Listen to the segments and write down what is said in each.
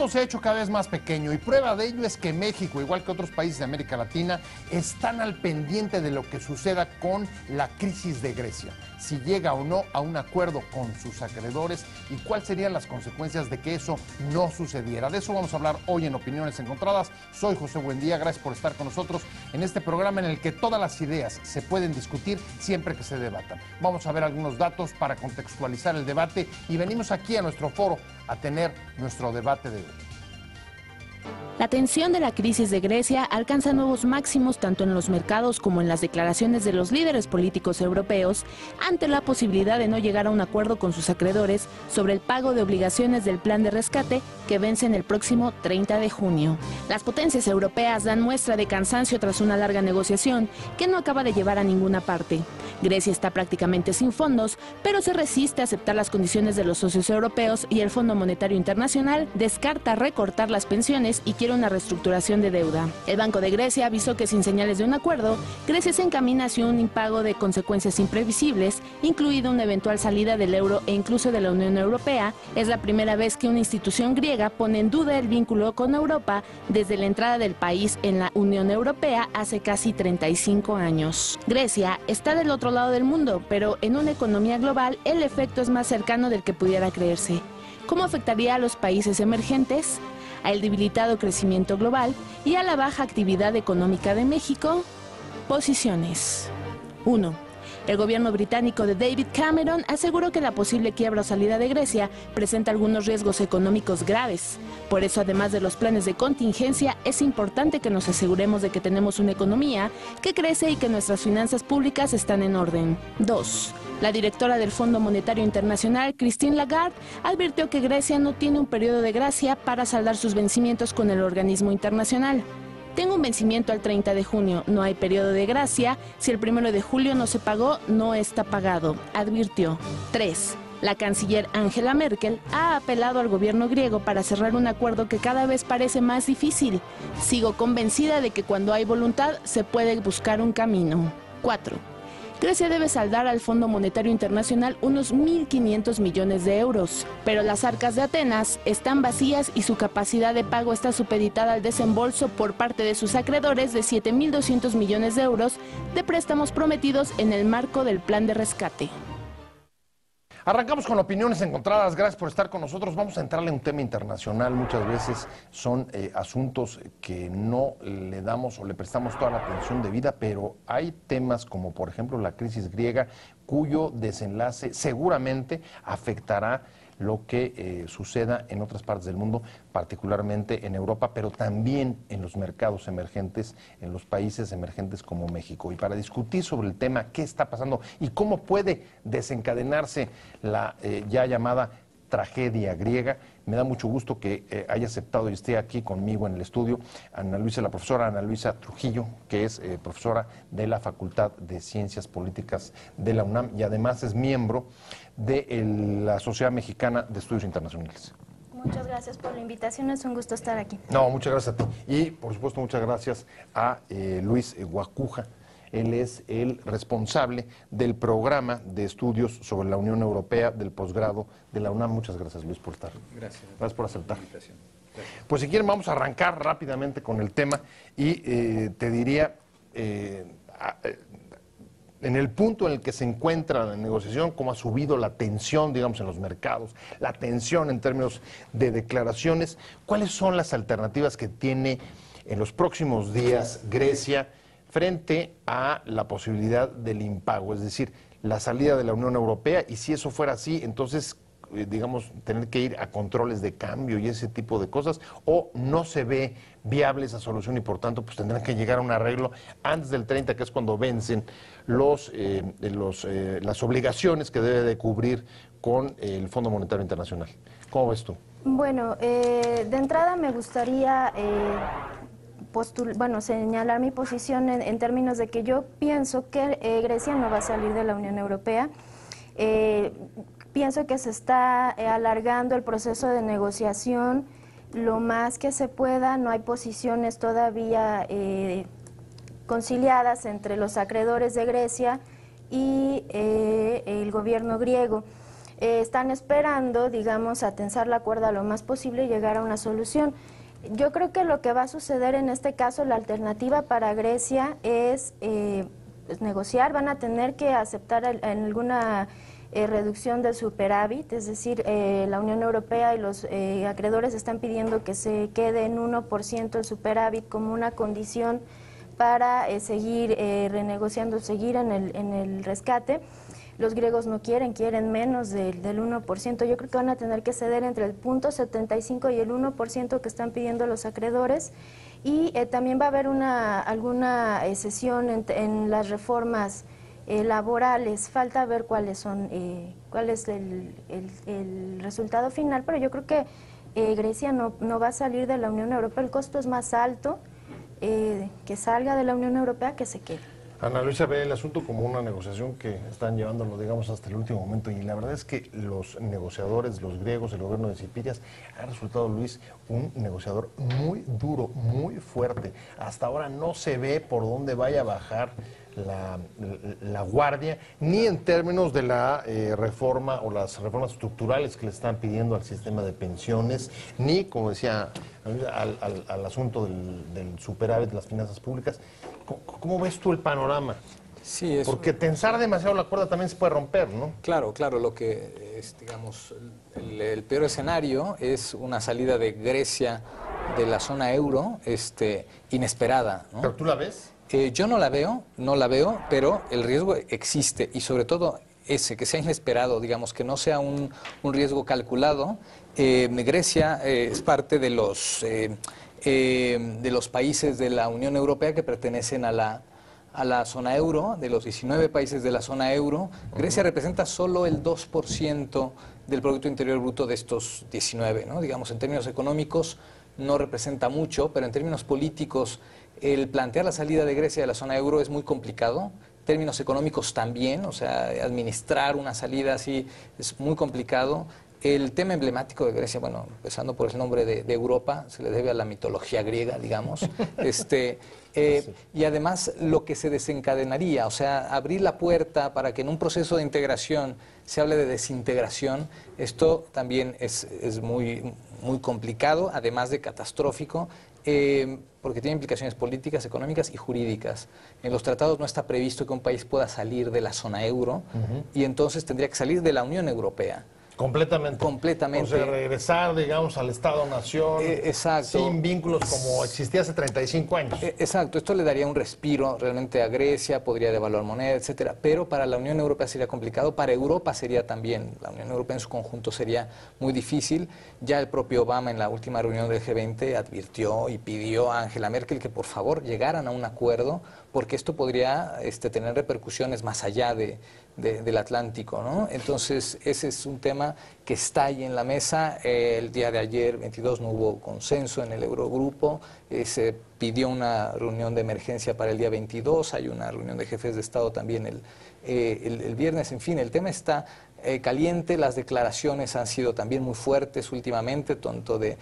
mundo se ha hecho cada vez más pequeño y prueba de ello es que México, igual que otros países de América Latina, están al pendiente de lo que suceda con la crisis de Grecia, si llega o no a un acuerdo con sus acreedores y cuáles serían las consecuencias de que eso no sucediera. De eso vamos a hablar hoy en Opiniones Encontradas. Soy José Buendía, gracias por estar con nosotros en este programa en el que todas las ideas se pueden discutir siempre que se debatan. Vamos a ver algunos datos para contextualizar el debate y venimos aquí a nuestro foro a tener nuestro debate de hoy. La tensión de la crisis de Grecia alcanza nuevos máximos tanto en los mercados como en las declaraciones de los líderes políticos europeos ante la posibilidad de no llegar a un acuerdo con sus acreedores sobre el pago de obligaciones del plan de rescate que vence en el próximo 30 de junio. Las potencias europeas dan muestra de cansancio tras una larga negociación que no acaba de llevar a ninguna parte. Grecia está prácticamente sin fondos, pero se resiste a aceptar las condiciones de los socios europeos y el Fondo Monetario Internacional descarta recortar las pensiones y quiere una reestructuración de deuda. El Banco de Grecia avisó que sin señales de un acuerdo, Grecia se encamina hacia un impago de consecuencias imprevisibles, incluido una eventual salida del euro e incluso de la Unión Europea. Es la primera vez que una institución griega pone en duda el vínculo con Europa desde la entrada del país en la Unión Europea hace casi 35 años. Grecia está del otro lado del mundo, pero en una economía global el efecto es más cercano del que pudiera creerse. ¿Cómo afectaría a los países emergentes? ¿Al debilitado crecimiento global y a la baja actividad económica de México? Posiciones. 1. El gobierno británico de David Cameron aseguró que la posible quiebra o salida de Grecia presenta algunos riesgos económicos graves. Por eso, además de los planes de contingencia, es importante que nos aseguremos de que tenemos una economía que crece y que nuestras finanzas públicas están en orden. 2. La directora del Fondo Monetario Internacional, Christine Lagarde, advirtió que Grecia no tiene un periodo de gracia para saldar sus vencimientos con el organismo internacional. Tengo un vencimiento al 30 de junio, no hay periodo de gracia, si el 1 de julio no se pagó, no está pagado, advirtió. 3. La canciller Angela Merkel ha apelado al gobierno griego para cerrar un acuerdo que cada vez parece más difícil. Sigo convencida de que cuando hay voluntad se puede buscar un camino. 4. Grecia debe saldar al Fondo Monetario Internacional unos 1.500 millones de euros, pero las arcas de Atenas están vacías y su capacidad de pago está supeditada al desembolso por parte de sus acreedores de 7.200 millones de euros de préstamos prometidos en el marco del plan de rescate. Arrancamos con opiniones encontradas, gracias por estar con nosotros. Vamos a entrarle a un tema internacional, muchas veces son asuntos que no le damos o le prestamos toda la atención debida, pero hay temas como por ejemplo la crisis griega, cuyo desenlace seguramente afectará lo que suceda en otras partes del mundo, particularmente en Europa, pero también en los mercados emergentes, en los países emergentes como México. Y para discutir sobre el tema, qué está pasando y cómo puede desencadenarse la ya llamada tragedia griega, me da mucho gusto que haya aceptado y esté aquí conmigo en el estudio la profesora Ana Luisa Trujillo, que es profesora de la Facultad de Ciencias Políticas de la UNAM y además es miembro de la Sociedad Mexicana de Estudios Internacionales. Muchas gracias por la invitación, es un gusto estar aquí. No, muchas gracias a ti. Y, por supuesto, muchas gracias a Luis Guacuja. Él es el responsable del programa de estudios sobre la Unión Europea del posgrado de la UNAM. Muchas gracias, Luis, por estar. Gracias. Gracias por aceptar. Gracias. Pues si quieren, vamos a arrancar rápidamente con el tema y te diría, en el punto en el que se encuentra la negociación, cómo ha subido la tensión, digamos, en los mercados, la tensión en términos de declaraciones, ¿cuáles son las alternativas que tiene en los próximos días Grecia frente a la posibilidad del impago, es decir, la salida de la Unión Europea? Y si eso fuera así, entonces, digamos, tener que ir a controles de cambio y ese tipo de cosas, o no se ve viable esa solución y por tanto pues tendrán que llegar a un arreglo antes del 30, que es cuando vencen las obligaciones que debe de cubrir con el Fondo Monetario Internacional. ¿Cómo ves tú? Bueno, de entrada me gustaría señalar mi posición en términos de que yo pienso que Grecia no va a salir de la Unión Europea. Pienso que se está alargando el proceso de negociación lo más que se pueda, no hay posiciones todavía conciliadas entre los acreedores de Grecia y el gobierno griego. están esperando, digamos, a tensar la cuerda lo más posible y llegar a una solución. Yo creo que lo que va a suceder en este caso, la alternativa para Grecia es pues, negociar, van a tener que aceptar alguna reducción del superávit, es decir, la Unión Europea y los acreedores están pidiendo que se quede en 1% el superávit como una condición para seguir renegociando, seguir en el rescate. Los griegos no quieren menos del 1%. Yo creo que van a tener que ceder entre el 0.75 y el 1% que están pidiendo los acreedores. Y también va a haber alguna cesión en las reformas laborales. Falta ver cuál es el resultado final, pero yo creo que Grecia no va a salir de la Unión Europea. El costo es más alto que salga de la Unión Europea que se quede. Ana Luisa ve el asunto como una negociación que están llevándolo, digamos, hasta el último momento, y la verdad es que los negociadores, los griegos, el gobierno de Cipirias, ha resultado, Luis, un negociador muy duro, muy fuerte. Hasta ahora no se ve por dónde vaya a bajar la guardia, ni en términos de la reforma o las reformas estructurales que le están pidiendo al sistema de pensiones, ni, como decía, al asunto del superávit de las finanzas públicas. ¿Cómo ves tú el panorama? Sí, porque tensar demasiado la cuerda también se puede romper, ¿no? Claro, lo que es, digamos, el peor escenario es una salida de Grecia de la zona euro inesperada, ¿no? ¿Pero tú la ves? Yo no la veo, pero el riesgo existe, y sobre todo que sea inesperado, digamos, que no sea un riesgo calculado. Grecia es parte de los países de la Unión Europea que pertenecen a la zona euro. De los 19 países de la zona euro, Grecia representa solo el 2% del Producto Interior Bruto de estos 19, ¿no? Digamos, en términos económicos no representa mucho, pero en términos políticos el plantear la salida de Grecia de la zona euro es muy complicado. En términos económicos también, o sea, administrar una salida así es muy complicado. El tema emblemático de Grecia, bueno, empezando por el nombre de Europa, se le debe a la mitología griega, digamos. Y además lo que se desencadenaría, o sea, abrir la puerta para que en un proceso de integración se hable de desintegración, esto también es muy, muy complicado, además de catastrófico, porque tiene implicaciones políticas, económicas y jurídicas. En los tratados no está previsto que un país pueda salir de la zona euro, y entonces tendría que salir de la Unión Europea. Completamente. Completamente. O sea, regresar, digamos, al Estado-nación, exacto, sin vínculos como existía hace 35 años. Exacto, esto le daría un respiro realmente a Grecia, podría devaluar moneda, etcétera, pero para la Unión Europea sería complicado, para Europa sería también, la Unión Europea en su conjunto sería muy difícil. Ya el propio Obama en la última reunión del G20 advirtió y pidió a Angela Merkel que por favor llegaran a un acuerdo, porque esto podría tener repercusiones más allá del Atlántico, ¿no? Entonces, ese es un tema que está ahí en la mesa. El día de ayer, 22, no hubo consenso en el Eurogrupo. Se pidió una reunión de emergencia para el día 22. Hay una reunión de jefes de Estado también el viernes. En fin, el tema está caliente. Las declaraciones han sido también muy fuertes últimamente, tanto de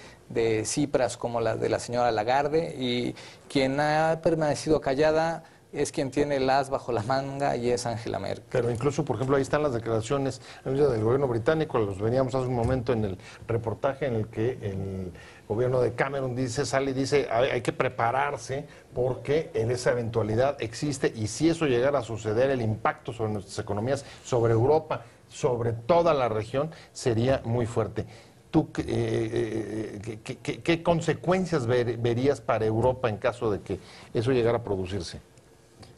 Tsipras como la de la señora Lagarde. Y quien ha permanecido callada es quien tiene el as bajo la manga, y es Angela Merkel. Pero incluso, por ejemplo, ahí están las declaraciones del gobierno británico, los veníamos hace un momento en el reportaje en el que el gobierno de Cameron sale y dice hay que prepararse porque en esa eventualidad existe, y si eso llegara a suceder, el impacto sobre nuestras economías, sobre Europa, sobre toda la región, sería muy fuerte. ¿Tú qué consecuencias verías para Europa en caso de que eso llegara a producirse?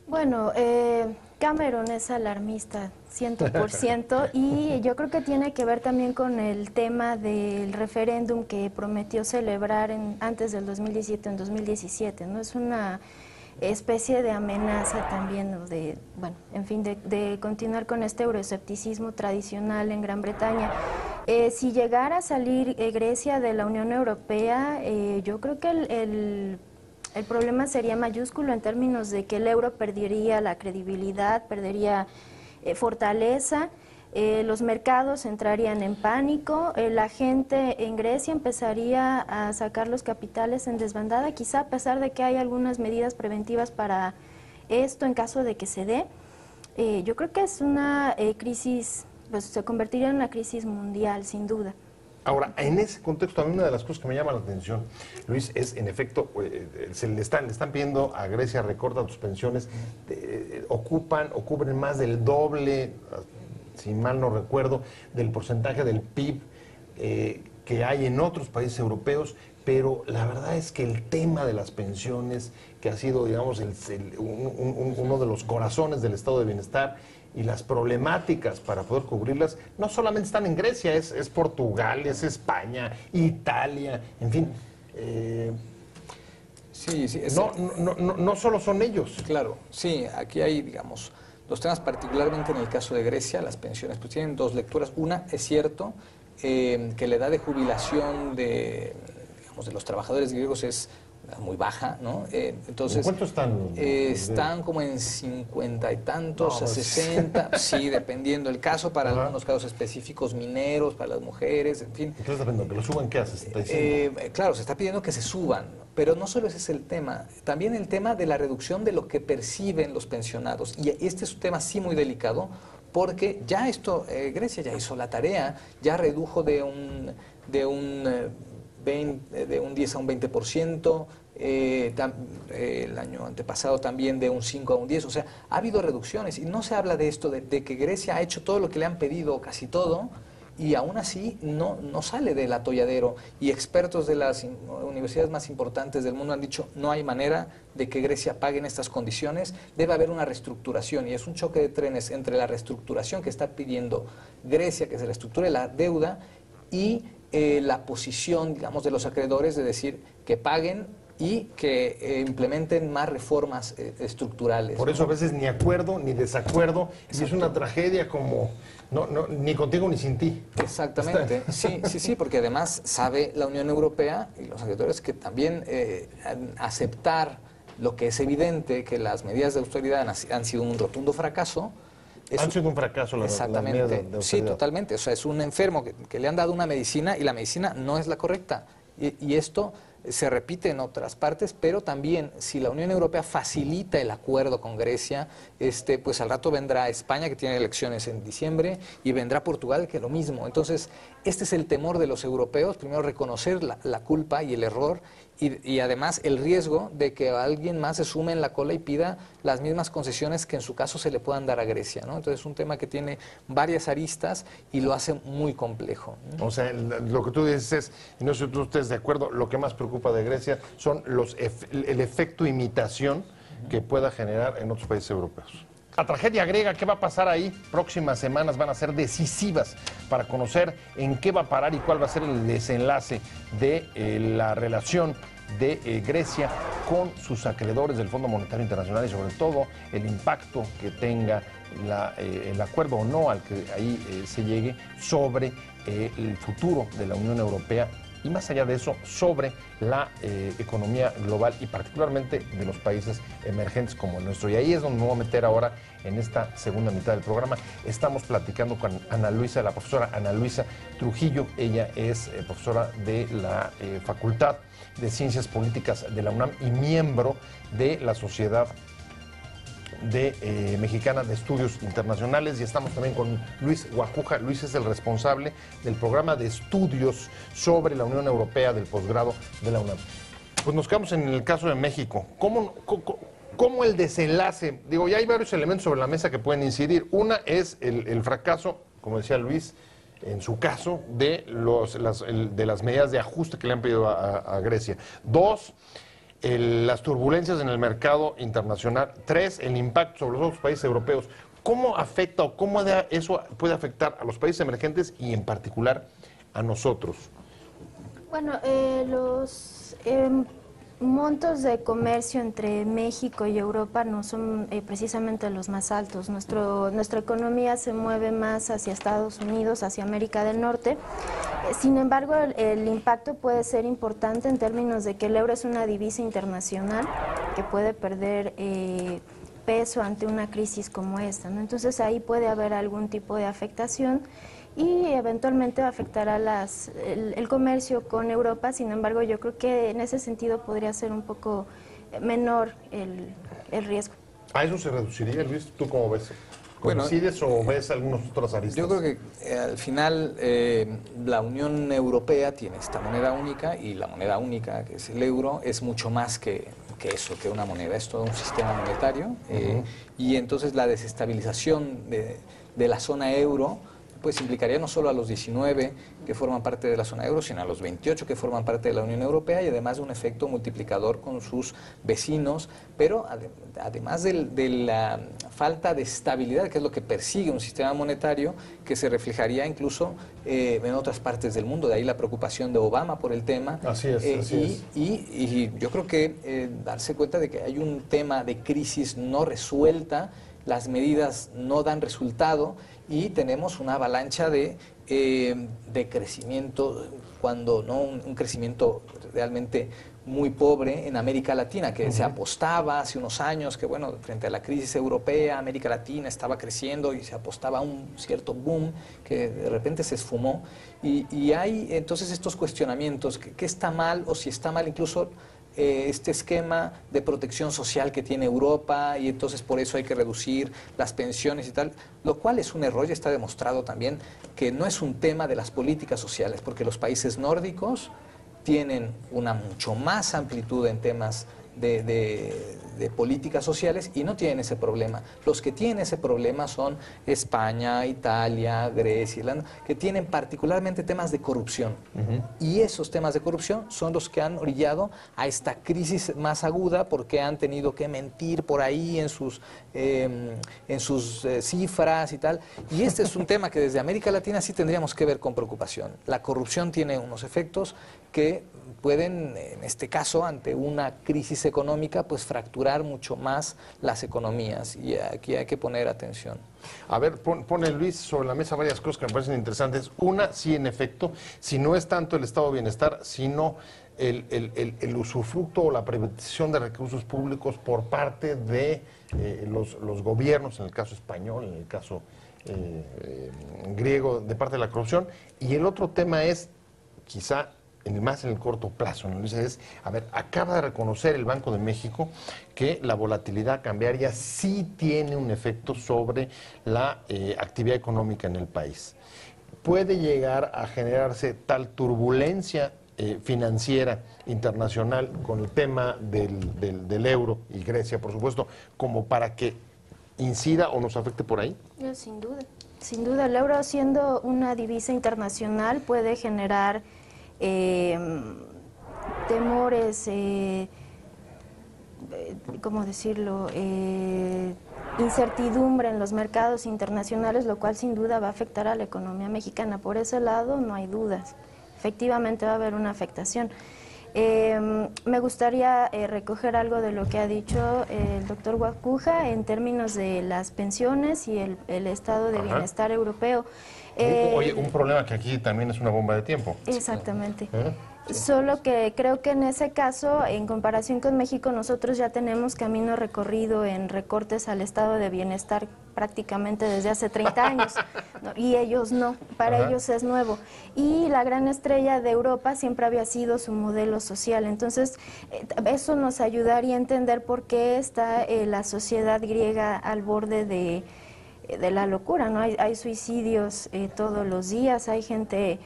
Bueno, Cameron es alarmista, 100%, y yo creo que tiene que ver también con el tema del referéndum que prometió celebrar antes del 2017, en 2017, ¿no? Es una especie de amenaza también, ¿no? de continuar con este euroescepticismo tradicional en Gran Bretaña. Si llegara a salir Grecia de la Unión Europea, yo creo que el problema sería mayúsculo en términos de que el euro perdería la credibilidad, perdería fortaleza, los mercados entrarían en pánico, la gente en Grecia empezaría a sacar los capitales en desbandada, quizá a pesar de que hay algunas medidas preventivas para esto en caso de que se dé. Yo creo que es una crisis pues se convertiría en una crisis mundial, sin duda. Ahora, en ese contexto, a mí una de las cosas que me llama la atención, Luis, es en efecto, le están pidiendo a Grecia, recorta tus pensiones, o cubren más del doble, si mal no recuerdo, del porcentaje del PIB que hay en otros países europeos, pero la verdad es que el tema de las pensiones, que ha sido, digamos, uno de los corazones del estado de bienestar, y las problemáticas para poder cubrirlas no solamente están en Grecia, es Portugal, es España, Italia, en fin. Sí, no solo son ellos. Claro, sí, aquí hay, digamos, los temas, particularmente en el caso de Grecia, las pensiones, pues tienen dos lecturas. Una, es cierto que la edad de jubilación de los trabajadores griegos es muy baja, ¿no? Entonces, ¿en cuánto están? Están como en 50 y tantos, a 60, sí, dependiendo del caso, para algunos casos específicos, mineros, para las mujeres, en fin. Entonces, dependiendo, ¿que lo suban qué hace? 65. Claro, se está pidiendo que se suban, pero no solo ese es el tema, también el tema de la reducción de lo que perciben los pensionados. Y este es un tema sí muy delicado, porque ya Grecia ya hizo la tarea, ya redujo de un 10 a un 20%, el año antepasado también de un 5 a un 10, o sea, ha habido reducciones y no se habla de esto, de que Grecia ha hecho todo lo que le han pedido, casi todo, y aún así no sale del atolladero, y expertos de las universidades más importantes del mundo han dicho no hay manera de que Grecia pague en estas condiciones, debe haber una reestructuración, y es un choque de trenes entre la reestructuración que está pidiendo Grecia, que se reestructure la deuda, y la posición, digamos, de los acreedores de decir que paguen y que implementen más reformas estructurales. Por eso a veces ni acuerdo ni desacuerdo, y es una tragedia como ni contigo ni sin ti. Exactamente, sí, porque además sabe la Unión Europea y los acreedores que también aceptar lo que es evidente, que las medidas de austeridad han sido un rotundo fracaso. Han sido un fracaso las medidas de austeridad. Sí, totalmente. O sea, es un enfermo que le han dado una medicina y la medicina no es la correcta. Y esto se repite en otras partes, pero también si la Unión Europea facilita el acuerdo con Grecia, pues al rato vendrá España, que tiene elecciones en diciembre, y vendrá Portugal, que lo mismo. Entonces, este es el temor de los europeos, primero reconocer la culpa y el error, y además el riesgo de que alguien más se sume en la cola y pida las mismas concesiones que en su caso se le puedan dar a Grecia, ¿no? Entonces es un tema que tiene varias aristas y lo hace muy complejo. O sea, lo que tú dices es, y no sé si tú estés de acuerdo, lo que más preocupa de Grecia son el efecto imitación que pueda generar en otros países europeos. La tragedia griega, ¿qué va a pasar ahí? Próximas semanas van a ser decisivas para conocer en qué va a parar y cuál va a ser el desenlace de la relación de Grecia con sus acreedores del Fondo Monetario Internacional, y sobre todo el impacto que tenga el acuerdo o no al que ahí se llegue sobre el futuro de la Unión Europea, y más allá de eso, sobre la economía global y particularmente de los países emergentes como el nuestro. Y ahí es donde me voy a meter ahora en esta segunda mitad del programa. Estamos platicando con Ana Luisa, la profesora Ana Luisa Trujillo. Ella es profesora de la Facultad de Ciencias Políticas de la UNAM y miembro de la Sociedad Mexicana de Estudios Internacionales, y estamos también con Luis Guacuja. Luis es el responsable del programa de estudios sobre la Unión Europea del posgrado de la UNAM. Pues nos quedamos en el caso de México. ¿Cómo el desenlace? Digo, ya hay varios elementos sobre la mesa que pueden incidir. Una es el fracaso, como decía Luis, en su caso, de las medidas de ajuste que le han pedido a Grecia. Dos, las turbulencias en el mercado internacional. Tres, el impacto sobre los otros países europeos. ¿Cómo afecta o cómo eso puede afectar a los países emergentes y en particular a nosotros? Bueno, los montos de comercio entre México y Europa no son precisamente los más altos. Nuestra economía se mueve más hacia Estados Unidos, hacia América del Norte. Sin embargo, el impacto puede ser importante en términos de que el euro es una divisa internacional que puede perder peso ante una crisis como esta, ¿no? Entonces ahí puede haber algún tipo de afectación y eventualmente afectará el comercio con Europa. Sin embargo, yo creo que en ese sentido podría ser un poco menor el riesgo. ¿A eso se reduciría, Luis? ¿Tú cómo ves? ¿Coincides o ves algunas otras aristas? Yo creo que al final la Unión Europea tiene esta moneda única, y la moneda única, que es el euro, es mucho más que eso, que una moneda, es todo un sistema monetario. Y entonces la desestabilización de la zona euro pues implicaría no solo a los 19 que forman parte de la zona euro, sino a los 28 que forman parte de la Unión Europea, y además de un efecto multiplicador con sus vecinos, pero además de la falta de estabilidad, que es lo que persigue un sistema monetario, que se reflejaría incluso en otras partes del mundo. De ahí la preocupación de Obama por el tema. Así es. Y yo creo que darse cuenta de que hay un tema de crisis no resuelta, las medidas no dan resultado, y tenemos una avalancha de crecimiento, cuando no un crecimiento realmente muy pobre en América Latina, que se apostaba hace unos años que, bueno, frente a la crisis europea, América Latina estaba creciendo y se apostaba a un cierto boom que de repente se esfumó. Y hay entonces estos cuestionamientos, ¿qué está mal, o si está mal incluso este esquema de protección social que tiene Europa, y entonces por eso hay que reducir las pensiones y tal, lo cual es un error? Y está demostrado también que no es un tema de las políticas sociales, porque los países nórdicos tienen una mucho más amplitud en temas de políticas sociales y no tienen ese problema. Los que tienen ese problema son España, Italia, Grecia, Irlanda, que tienen particularmente temas de corrupción. Y esos temas de corrupción son los que han orillado a esta crisis más aguda, porque han tenido que mentir por ahí en sus cifras y tal. Y este es un tema que desde América Latina sí tendríamos que ver con preocupación. La corrupción tiene unos efectos que pueden, en este caso, ante una crisis económica, pues fracturar mucho más las economías, y aquí hay que poner atención. A ver, pone Luis sobre la mesa varias cosas que me parecen interesantes. Una, sí, en efecto, si no es tanto el estado de bienestar, sino el usufructo o la privatización de recursos públicos por parte de los gobiernos, en el caso español, en el caso griego, de parte de la corrupción. Y el otro tema es, quizá, más en el corto plazo, ¿no? Es, a ver, acaba de reconocer el Banco de México que la volatilidad cambiaria sí tiene un efecto sobre la actividad económica en el país. Puede llegar a generarse tal turbulencia financiera internacional con el tema del euro y Grecia, por supuesto, como para que incida o nos afecte por ahí. Sin duda. Sin duda, el euro, siendo una divisa internacional, puede generar temores, ¿cómo decirlo?, incertidumbre en los mercados internacionales, lo cual sin duda va a afectar a la economía mexicana. Por ese lado no hay dudas, efectivamente va a haber una afectación. Me gustaría recoger algo de lo que ha dicho el doctor Guacuja en términos de las pensiones y el estado de bienestar europeo. Oye, un problema que aquí también es una bomba de tiempo. Exactamente. Solo que creo que en ese caso, en comparación con México, nosotros ya tenemos camino recorrido en recortes al estado de bienestar prácticamente desde hace 30 años, ¿no? Y ellos no, para ellos es nuevo. Y la gran estrella de Europa siempre había sido su modelo social. Entonces, eso nos ayudaría a entender por qué está la sociedad griega al borde de la locura, ¿no? Hay suicidios todos los días, hay gente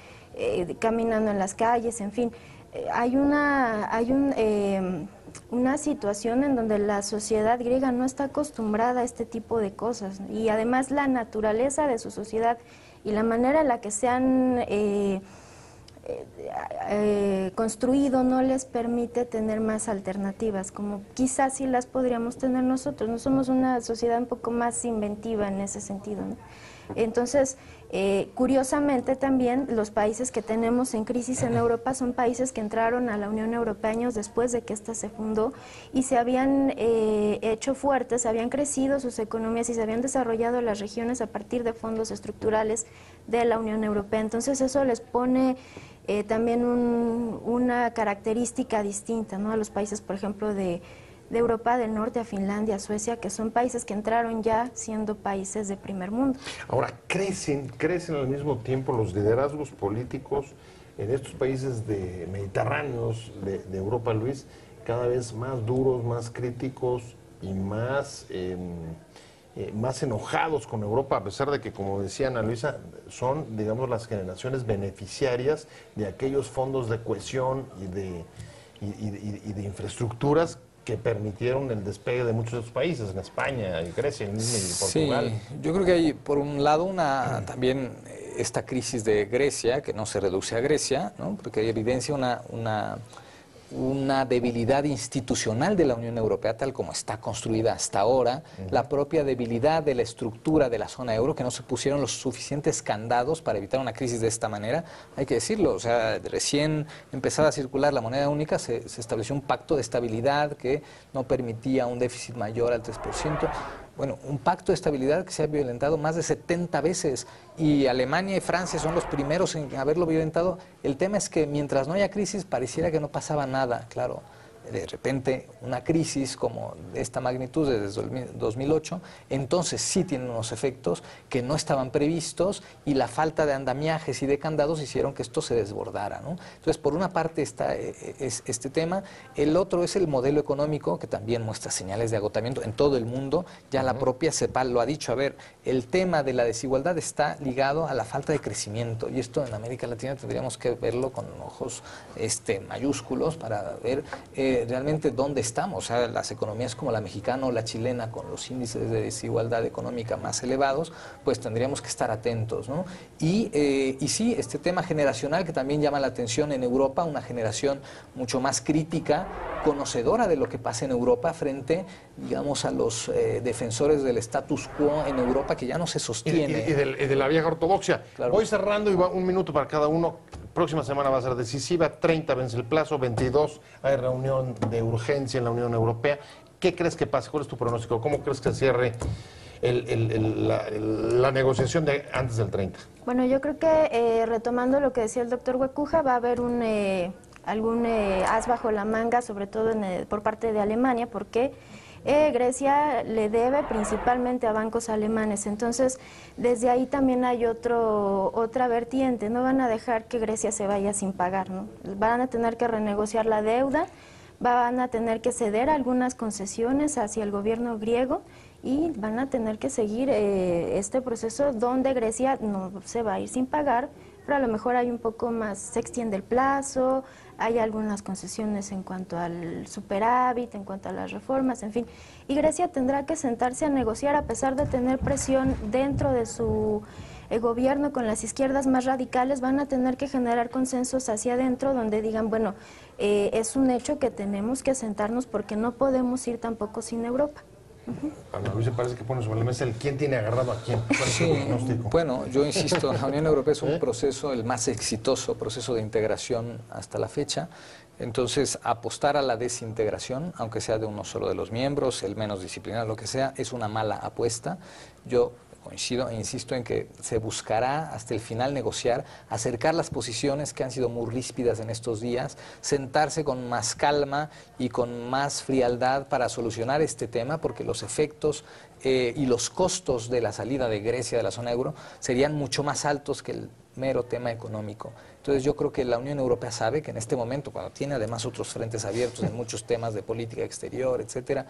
caminando en las calles, en fin. Hay una situación en donde la sociedad griega no está acostumbrada a este tipo de cosas, y además la naturaleza de su sociedad y la manera en la que se han construido no les permite tener más alternativas, como quizás sí las podríamos tener nosotros. No somos una sociedad un poco más inventiva en ese sentido, ¿no? Entonces, curiosamente también los países que tenemos en crisis en Europa son países que entraron a la Unión Europea años después de que ésta se fundó, y se habían hecho fuertes, habían crecido sus economías y se habían desarrollado las regiones a partir de fondos estructurales de la Unión Europea. Entonces eso les pone también una característica distinta, ¿no?, a los países, por ejemplo, de Europa del Norte, a Finlandia, a Suecia, que son países que entraron ya siendo países de primer mundo. Ahora, crecen al mismo tiempo los liderazgos políticos en estos países mediterráneos de Europa, Luis, cada vez más duros, más críticos y más más enojados con Europa, a pesar de que, como decía Ana Luisa, son, digamos, las generaciones beneficiarias de aquellos fondos de cohesión y de infraestructuras que permitieron el despegue de muchos de los países, en España, y Grecia, y Portugal. Sí, yo creo que hay, por un lado, también esta crisis de Grecia, que no se reduce a Grecia, ¿no? Porque evidencia una debilidad institucional de la Unión Europea tal como está construida hasta ahora, la propia debilidad de la estructura de la zona euro, que no se pusieron los suficientes candados para evitar una crisis de esta manera, hay que decirlo, o sea, recién empezada a circular la moneda única, se estableció un pacto de estabilidad que no permitía un déficit mayor al 3%. Bueno, un pacto de estabilidad que se ha violentado más de 70 veces y Alemania y Francia son los primeros en haberlo violentado. El tema es que mientras no haya crisis pareciera que no pasaba nada, claro. De repente una crisis como de esta magnitud desde 2008, entonces sí tienen unos efectos que no estaban previstos y la falta de andamiajes y de candados hicieron que esto se desbordara, ¿no? Entonces, por una parte está este tema, el otro es el modelo económico que también muestra señales de agotamiento en todo el mundo, ya la propia CEPAL lo ha dicho, a ver, el tema de la desigualdad está ligado a la falta de crecimiento y esto en América Latina tendríamos que verlo con ojos mayúsculos para ver realmente dónde estamos. O sea, las economías como la mexicana o la chilena, con los índices de desigualdad económica más elevados, pues tendríamos que estar atentos, ¿no? Y sí, este tema generacional que también llama la atención en Europa, una generación mucho más crítica, conocedora de lo que pasa en Europa frente, digamos, a los defensores del status quo en Europa que ya no se sostiene. Y de la vieja ortodoxia. Claro. Voy cerrando y va un minuto para cada uno. Próxima semana va a ser decisiva, 30 vence el plazo, 22 hay reunión de urgencia en la Unión Europea. ¿Qué crees que pase? ¿Cuál es tu pronóstico? ¿Cómo crees que cierre la negociación de antes del 30? Bueno, yo creo que retomando lo que decía el doctor Huecuja, va a haber algún as bajo la manga, sobre todo por parte de Alemania, porque Grecia le debe principalmente a bancos alemanes, entonces desde ahí también hay otra vertiente, no van a dejar que Grecia se vaya sin pagar, ¿no? Van a tener que renegociar la deuda, van a tener que ceder algunas concesiones hacia el gobierno griego y van a tener que seguir este proceso donde Grecia no se va a ir sin pagar, pero a lo mejor hay un poco más, se extiende el plazo, hay algunas concesiones en cuanto al superávit, en cuanto a las reformas, en fin. Y Grecia tendrá que sentarse a negociar a pesar de tener presión dentro de su gobierno con las izquierdas más radicales, van a tener que generar consensos hacia adentro donde digan, bueno, es un hecho que tenemos que sentarnos porque no podemos ir tampoco sin Europa. A mí se parece que pone sobre la mesa el quién tiene agarrado a quién. ¿Cuál es tu pronóstico? Bueno, yo insisto, la Unión Europea es un proceso, el más exitoso proceso de integración hasta la fecha. Entonces, apostar a la desintegración, aunque sea de uno solo de los miembros, el menos disciplinado, lo que sea, es una mala apuesta. Yo coincido e insisto en que se buscará hasta el final negociar, acercar las posiciones que han sido muy ríspidas en estos días, sentarse con más calma y con más frialdad para solucionar este tema, porque los efectos y los costos de la salida de Grecia de la zona euro serían mucho más altos que el mero tema económico. Entonces yo creo que la Unión Europea sabe que en este momento, cuando tiene además otros frentes abiertos en muchos temas de política exterior, etcétera,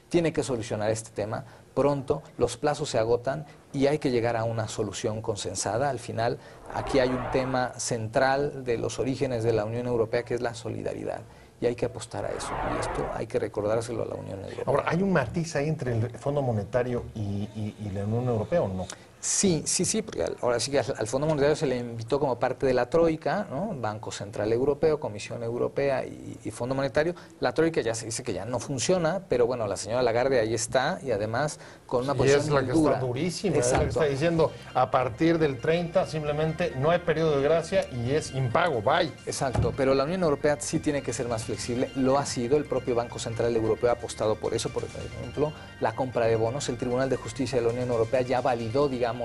tiene que solucionar este tema pronto, los plazos se agotan y hay que llegar a una solución consensada. Al final, aquí hay un tema central de los orígenes de la Unión Europea que es la solidaridad. Y hay que apostar a eso. Y esto hay que recordárselo a la Unión Europea. Ahora, ¿hay un matiz ahí entre el Fondo Monetario y la Unión Europea o no? Sí, porque ahora sí que al Fondo Monetario se le invitó como parte de la Troika, ¿no? Banco Central Europeo, Comisión Europea y Fondo Monetario. La Troika ya se dice que ya no funciona, pero bueno, la señora Lagarde ahí está y además con una posición es la que dura. está durísima, es la que está diciendo a partir del 30 simplemente no hay periodo de gracia y es impago, bye. Exacto, pero la Unión Europea sí tiene que ser más flexible, lo ha sido, el propio Banco Central Europeo ha apostado por eso, por ejemplo, la compra de bonos, el Tribunal de Justicia de la Unión Europea ya validó, digamos,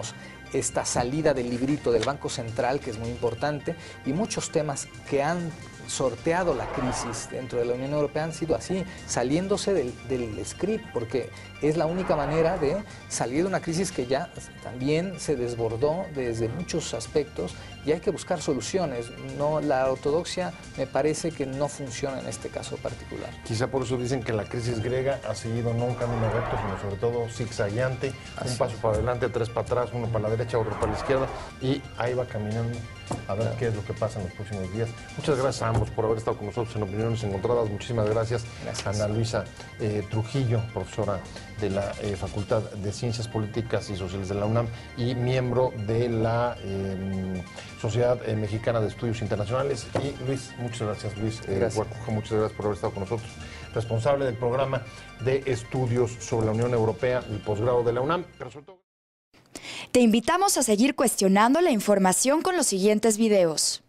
esta salida del librito del Banco Central, que es muy importante, y muchos temas que han sorteado la crisis dentro de la Unión Europea han sido así, saliéndose del script, porque es la única manera de salir de una crisis que ya también se desbordó desde muchos aspectos y hay que buscar soluciones. No, la ortodoxia me parece que no funciona en este caso particular. Quizá por eso dicen que la crisis griega ha seguido no un camino recto, sino sobre todo zigzagueante, un paso para adelante, 3 para atrás, uno para la derecha, otro para la izquierda, y ahí va caminando a ver qué es lo que pasa en los próximos días. Muchas gracias a ambos por haber estado con nosotros en Opiniones Encontradas. Muchísimas gracias. Ana Luisa Trujillo, profesora de la Facultad de Ciencias Políticas y Sociales de la UNAM y miembro de la Sociedad Mexicana de Estudios Internacionales. Y Luis, muchas gracias, Luis Guacuja, muchas gracias por haber estado con nosotros. Responsable del programa de estudios sobre la Unión Europea y posgrado de la UNAM. Te invitamos a seguir cuestionando la información con los siguientes videos.